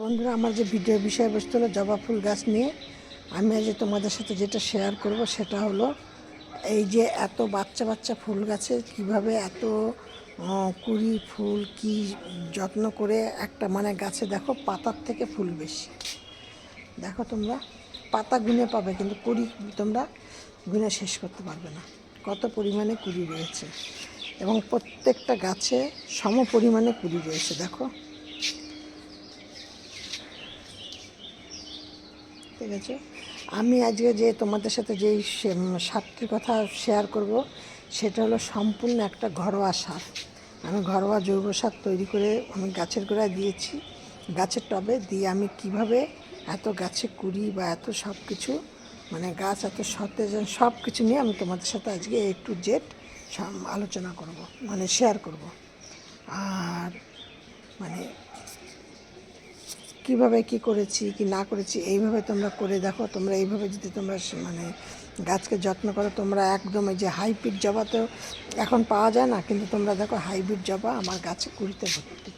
বন্ধুরা, আমার যে ভিডিও বিষয়বস্তু হলো জবা ফুল গাছ নিয়ে। আমি আজ তোমাদের সাথে যেটা শেয়ার করব সেটা হলো এই যে এত বাচ্চা বাচ্চা ফুল গাছে কিভাবে এত কুড়ি ফুল কি যত্ন করে একটা গাছে দেখো পাতার থেকে ফুল বেশি। দেখো তোমরা পাতা গুনে পাবে কিন্তু কুড়ি তোমরা গুনে শেষ করতে পারবে না, কত পরিমাণে কুড়ি রয়েছে এবং প্রত্যেকটা গাছে সম পরিমাণে কুড়ি রয়েছে। দেখো, ঠিক আছে। আমি আজকে যে তোমাদের সাথে যেই সারটির কথা শেয়ার করব সেটা হলো সম্পূর্ণ একটা ঘরোয়া সার। আমি ঘরোয়া জৈব সার তৈরি করে আমি গাছের গোড়ায় দিয়েছি, গাছের টবে দিয়ে আমি কিভাবে এত গাছে কুড়ি বা এত সব কিছু গাছ এত সতেজ সব কিছু নিয়ে আমি তোমাদের সাথে আজকে A to Z আলোচনা করব, শেয়ার করব। আর কীভাবে কি করেছি কি না করেছি এইভাবে তোমরা করে দেখো। তোমরা এইভাবে যদি তোমরা গাছকে যত্ন করো, তোমরা একদম এই যে হাইব্রিড জবা তো এখন পাওয়া যায় না, কিন্তু তোমরা দেখো হাইব্রিড জবা আমার গাছে কুড়িতে ভর্তি।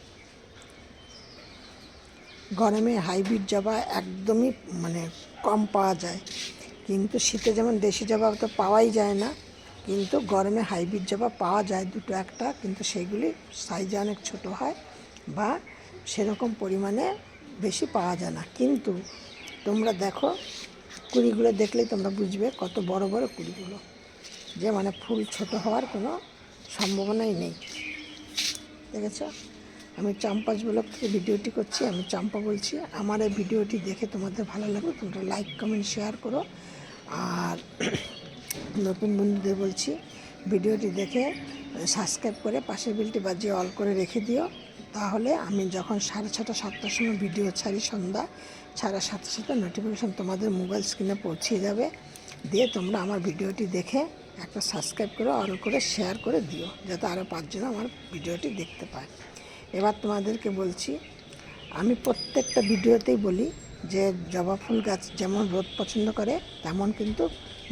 গরমে হাইব্রিড জবা একদমই কম পাওয়া যায়, কিন্তু শীতে যেমন দেশি জবা তো পাওয়াই যায় না, কিন্তু গরমে হাইব্রিড জবা পাওয়া যায় দুটো একটা, কিন্তু সেইগুলি সাইজে অনেক ছোট হয় বা সেরকম পরিমাণে বেশি পাওয়া যায় না। কিন্তু তোমরা দেখো কুড়িগুলো দেখলেই তোমরা বুঝবে কত বড় বড় কুড়িগুলো, যে ফুল ছোট হওয়ার কোনো সম্ভাবনাই নেই। দেখেছ, আমি চম্পাস ব্লগ থেকে ভিডিওটি করছি, আমি চম্পা বলছি। আমার এই ভিডিওটি দেখে তোমাদের ভালো লাগবে তোমরা লাইক কমেন্ট শেয়ার করো। আর নতুন বন্ধুদের বলছি ভিডিওটি দেখে সাবস্ক্রাইব করে পাশের বেলটি বাজিয়ে অল করে রেখে দিও, তাহলে আমি যখন 6:30 7টার সময় ভিডিও ছাড়ি সন্ধ্যা ছাড়ার সাথে সাথে নোটিফিকেশান তোমাদের মোবাইল স্ক্রিনে পৌঁছে যাবে। দিয়ে তোমরা আমার ভিডিওটি দেখে একটা সাবস্ক্রাইব করে অল করে শেয়ার করে দিও, যাতে আরও 5 জন আমার ভিডিওটি দেখতে পায়। এবার তোমাদেরকে বলছি, আমি প্রত্যেকটা ভিডিওতেই বলি যে জবা ফুল গাছ যেমন রোদ পছন্দ করে তেমন কিন্তু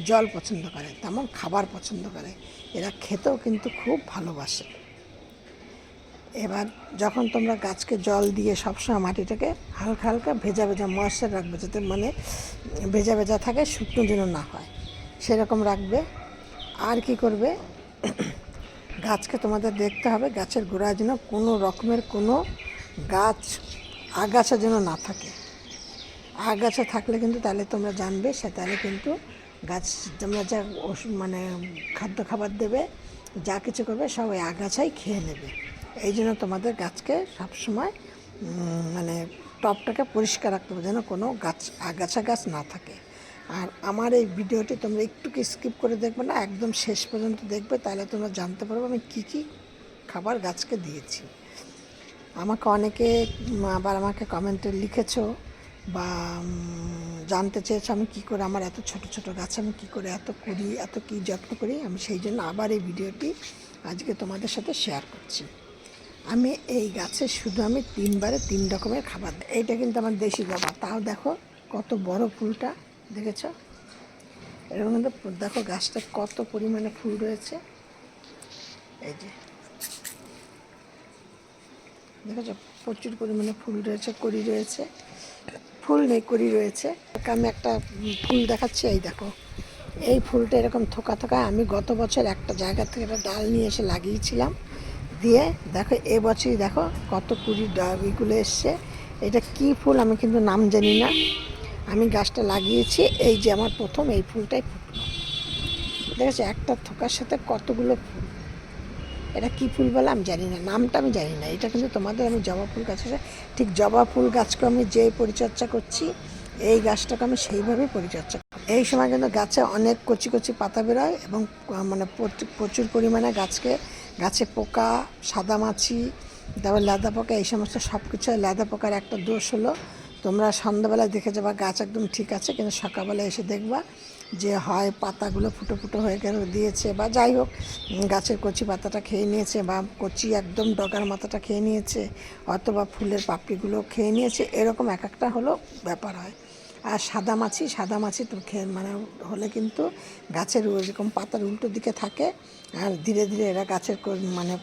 জল পছন্দ করে, তেমন খাবার পছন্দ করে। এরা খেতেও কিন্তু খুব ভালোবাসে। এবার যখন তোমরা গাছকে জল দিয়ে সবসময় মাটিটাকে হালকা হালকা ভেজা ভেজা ময়েশ্চার রাখবে, যাতে ভেজা ভেজা থাকে, শুকনো যেন না হয়, সেরকম রাখবে। আর কি করবে, গাছকে তোমাদের দেখতে হবে গাছের গোড়ায় যেন কোনো রকমের কোনো গাছ আগাছা যেন না থাকে। আগাছা থাকলে কিন্তু তাহলে তোমরা জানবে, সে তাহলে কিন্তু গাছ তোমরা যা খাদ্য খাবার দেবে, যা কিছু করবে সব ওই আগাছাই খেয়ে নেবে। এই জন্য তোমাদের গাছকে সবসময় টবটাকে পরিষ্কার রাখতে হবে, যেন কোনো আগাছা গাছ না থাকে। আর আমার এই ভিডিওটি তোমরা একটু স্কিপ করে দেখবে না, একদম শেষ পর্যন্ত দেখবে, তাহলে তোমরা জানতে পারবে আমি কী কী খাবার গাছকে দিয়েছি। আমাকে অনেকে আবার আমাকে কমেন্টে লিখেছো বা জানতে চেয়েছো আমি কী করে আমার এত ছোট ছোট গাছ আমি কী করে এত করি, এত কী যত্ন করি। আমি সেই জন্য আবার এই ভিডিওটি আজকে তোমাদের সাথে শেয়ার করছি। আমি এই গাছে শুধু আমি 3 বারে 3 রকমের খাবার দিই। এইটা কিন্তু আমার দেশি জবা, তাও দেখো কত বড় ফুলটা, দেখেছ? এরকম কিন্তু দেখো গাছটা কত পরিমাণে ফুল রয়েছে। এই যে দেখেছো প্রচুর পরিমাণে ফুল রয়েছে, কড়ি রয়েছে, ফুল নেই কড়ি রয়েছে। আমি একটা ফুল দেখাচ্ছি, এই দেখো এই ফুলটা এরকম থোকা থোকা। আমি গত বছর একটা জায়গা থেকে একটা ডাল নিয়ে এসে লাগিয়েছিলাম, দিয়ে দেখো এবছরই দেখো কত কুড়ি ডালগুলো এসছে। এটা কি ফুল আমি কিন্তু নাম জানি না, আমি গাছটা লাগিয়েছি, এই যে আমার প্রথম এই ফুলটাই ফুটলো। দেখেছো একটা থোকার সাথে কতগুলো ফুল। এটা কী ফুল বলে আমি জানি না, নামটা আমি জানি না। এটা কিন্তু তোমাদের আমি জবা ফুল গাছ আছে, ঠিক জবা ফুল গাছকে আমি যে পরিচর্যা করছি এই গাছটাকে আমি সেইভাবেই পরিচর্যা করি। এই সময় কিন্তু গাছে অনেক কচি কচি পাতা বেরোয় এবং প্রচুর পরিমাণে গাছে পোকা, সাদামাছি, তারপর লেদা পোকা, এই সমস্ত সব কিছু। লেদা পোকার একটা দোষ হলো, তোমরা সন্ধ্যাবেলায় দেখে যাবা গাছ একদম ঠিক আছে, কিন্তু সকালবেলা এসে দেখবা যে হয় পাতাগুলো ফুটো ফুটো হয়ে গেল দিয়েছে, বা যাই হোক গাছের কচি পাতাটা খেয়ে নিয়েছে, বা কচি একদম ডগার মাথাটা খেয়ে নিয়েছে, অথবা ফুলের পাপড়িগুলো খেয়ে নিয়েছে, এরকম এক একটা হলো ব্যাপার হয়। আর সাদামাছি তো হলে কিন্তু গাছের এরকম পাতার উল্টো দিকে থাকে, আর ধীরে ধীরে এরা গাছের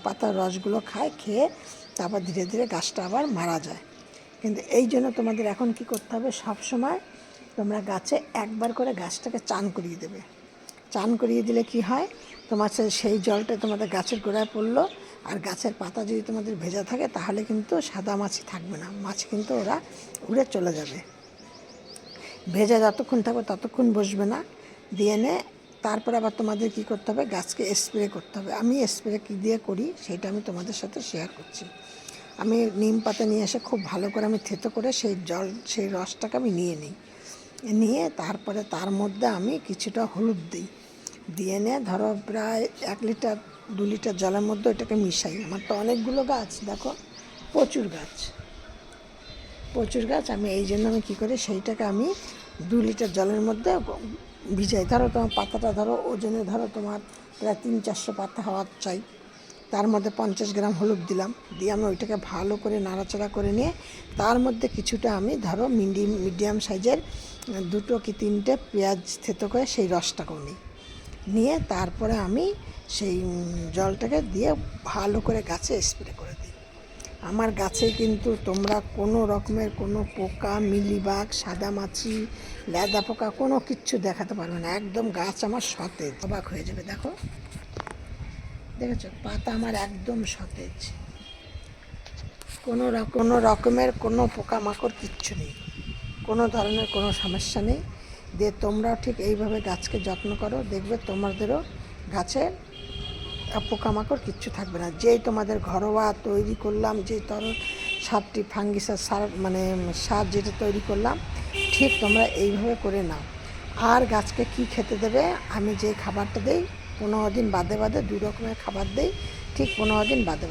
পাতার রসগুলো খায়, খেয়ে তারপর ধীরে ধীরে গাছটা আবার মারা যায়। কিন্তু এই জন্য তোমাদের এখন কি করতে হবে, সব সময় তোমরা গাছে একবার করে গাছটাকে চান করিয়ে দেবে। চান করিয়ে দিলে কি হয়, তোমার সেই জলটা তোমাদের গাছের গোড়ায় পড়লো, আর গাছের পাতা যদি তোমাদের ভেজা থাকে তাহলে কিন্তু সাদা মাছি থাকবে না, মাছ কিন্তু ওরা উড়ে চলে যাবে। ভেজা যতক্ষণ থাকবে ততক্ষণ বসবে না। দিয়ে নে তারপর আবার তোমাদের কি করতে হবে, গাছকে স্প্রে করতে হবে। আমি স্প্রে কী দিয়ে করি সেটা আমি তোমাদের সাথে শেয়ার করছি। আমি নিম পাতা নিয়ে এসে খুব ভালো করে আমি থেতো করে সেই রসটাকে আমি নিয়ে তারপরে তার মধ্যে আমি কিছুটা হলুদ দিই। দিয়ে নিয়ে ধরো প্রায় 1 লিটার 2 লিটার জলের মধ্যে ওটাকে মিশাই। আমার তো অনেকগুলো গাছ, দেখো প্রচুর গাছ। আমি এই জন্য আমি কী করি, সেইটাকে আমি 2 লিটার জলের মধ্যে ভিজাই। ধরো তোমার পাতাটা ধরো ওজনে ধরো তোমার প্রায় 300-400 পাতা হওয়ার চাই, তার মধ্যে 50 গ্রাম হলুদ দিলাম। দিয়ে আমি ওইটাকে ভালো করে নাড়াচাড়া করে নিয়ে তার মধ্যে কিছুটা আমি ধরো মিডিয়াম সাইজের 2 কি 3টে পেঁয়াজ থেতো করে সেই রসটাকেও নিয়ে তারপরে আমি সেই জলটাকে দিয়ে ভালো করে গাছে স্প্রে করে দিই। আমার গাছে কিন্তু তোমরা কোনো রকমের কোনো পোকা, মিলিবাগ, সাদামাছি, লেদা পোকা কোনো কিচ্ছু দেখাতে পারবে না। একদম গাছ আমার সতেজ, অবাক হয়ে যাবে। দেখেছো পাতা আমার একদম সতেজ, কোনো রকমের কোনো পোকামাকড় কিচ্ছু নেই, কোনো ধরনের কোনো সমস্যা নেই। দিয়ে তোমরাও ঠিক এইভাবে গাছকে যত্ন করো, দেখবে তোমাদেরও গাছে পোকামাকড় কিচ্ছু থাকবে না। যেই তোমাদের ঘরোয়া তৈরি করলাম যে সারটি ফাঙ্গিসাইড সার মানে সার যেটা তৈরি করলাম, ঠিক তোমরা এইভাবে করে নাও। আর গাছকে কি খেতে দেবে, আমি যে খাবারটা দেই 15 দিন বাদে 2 রকমের খাবার দেই, ঠিক 15 দিন বাদে।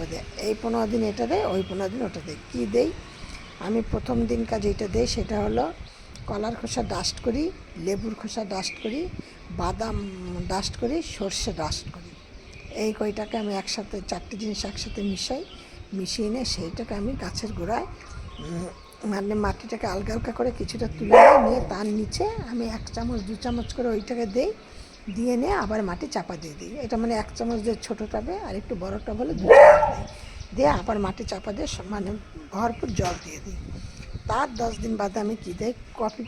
এই 15 দিন এটা দেয়, ওই 15 দিন ওটা দেয়। কী দেই, আমি প্রথম দিন যেটা দেই সেটা হলো কলার খোসা ডাস্ট করি, লেবুর খোসা ডাস্ট করি, বাদাম ডাস্ট করি, সর্ষে ডাস্ট করি। এই কয়টাকে আমি একসাথে 4টে জিনিস একসাথে মিশিয়ে নিয়ে সেইটাকে আমি গাছের গোড়ায় মানে মাটিটাকে আলগা করে কিছুটা তুলে নিয়ে তার নিচে আমি 1 চামচ 2 চামচ করে ওইটাকে দিয়ে নিয়ে আবার মাটি চাপা দিয়ে দিই। এটা মানে 1 চামচ দিয়ে ছোটো টাবে, আর একটু বড় টাব হলে 2 চামচ দিয়ে আবার মাটি চাপা দিয়ে মানে ভরপুর জল দিয়ে দিই। তার 10 দিন বাদে আমি কী দিই, কফি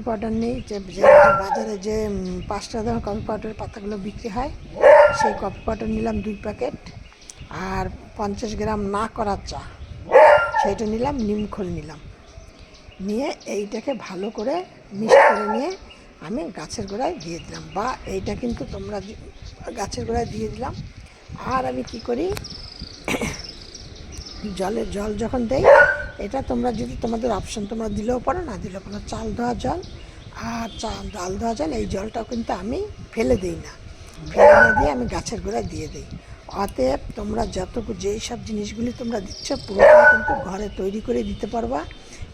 পাউডার নেই, যে বাজারে যে 5 টাকা দামের কফি পাউডারের পাতাগুলো বিক্রি হয়, সেই কফি পাউডার নিলাম 2 প্যাকেট। আর 50 গ্রাম না করা চা সেইটা নিলাম, নিমখোল নিয়ে এইটাকে ভালো করে মিক্স করে নিয়ে আমি গাছের গোড়ায় দিয়ে দিলাম। বা এইটা কিন্তু তোমরা গাছের গোড়ায় দিয়ে দিলাম। আর আমি কি করি, জল যখন দেই, এটা তোমরা যদি তোমাদের অপশন তোমরা দিলেও পারো, না দিলেও পারো। চাল ধোয়া জল আর ডাল ধোয়া জল, এই জলটাও কিন্তু আমি ফেলে দিই না, ফেলে না দিয়ে আমি গাছের গোড়ায় দিয়ে দিই। অতএব তোমরা যেই সব জিনিসগুলি তোমরা দিচ্ছ পুরোটা কিন্তু ঘরে তৈরি করে দিতে পারবা,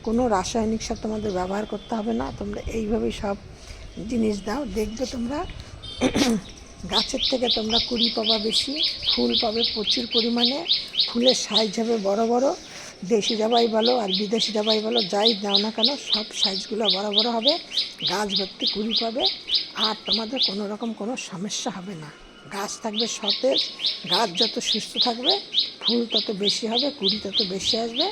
কোনো রাসায়নিক সার তোমাদের ব্যবহার করতে হবে না। তোমরা এইভাবেই সব জিনিস দাও, দেখবে তোমরা গাছের থেকে তোমরা কুড়ি পাবা বেশি, ফুল পাবে প্রচুর পরিমাণে, ফুলের সাইজ হবে বড়, দেশি জবাই বলো আর বিদেশি জবাই বলো, যাই দাও না কেন সব সাইজগুলো বড় হবে, গাছ ভর্তি কুড়ি পাবে, আর তোমাদের কোনো রকম কোনো সমস্যা হবে না। গাছ থাকবে সতেজ, গাছ যত সুস্থ থাকবে ফুল তত বেশি হবে, কুড়ি তত বেশি আসবে।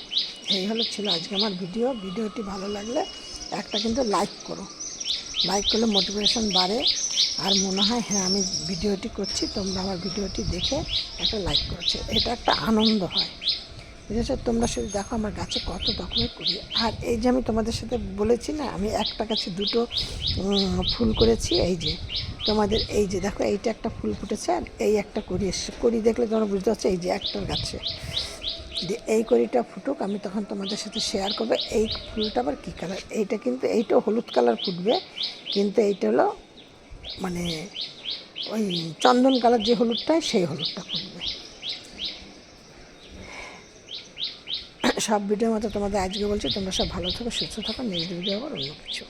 এই ছিল আজকে আমার ভিডিওটি ভালো লাগলে একটা কিন্তু লাইক করলে মোটিভেশন বাড়ে, আর মনে হয় হ্যাঁ আমি ভিডিওটি করছি, তোমরা আমার ভিডিওটি দেখে একটা লাইক করেছো, এটা একটা আনন্দ হয়। বুঝেছো, তোমরা শুধু দেখো আমার গাছে কত রকমের করি। আর এই যে আমি তোমাদের সাথে বলেছি না, আমি একটা গাছে 2টো ফুল করেছি। এই যে তোমাদের এই যে দেখো, এইটা একটা ফুল ফুটেছে, আর এই একটা করি দেখলে তোমরা বুঝতে পারছো, এই যে একটার গাছে এই কড়িটা ফুটুক, আমি তখন তোমাদের সাথে শেয়ার করবো এই ফুলটা আবার কী কালার। এইটাও হলুদ কালার ফুটবে, কিন্তু এইটা হলো মানে ওই চন্দন কালার যে হলুদটা, সেই হলুদটা ফুটবে। সব ভিডিওর মতো তোমাদের আজকে বলছি, তোমরা সব ভালো থাকো, সুস্থ থাকো, নেক্সট ভিডিও আবার অন্য কিছু।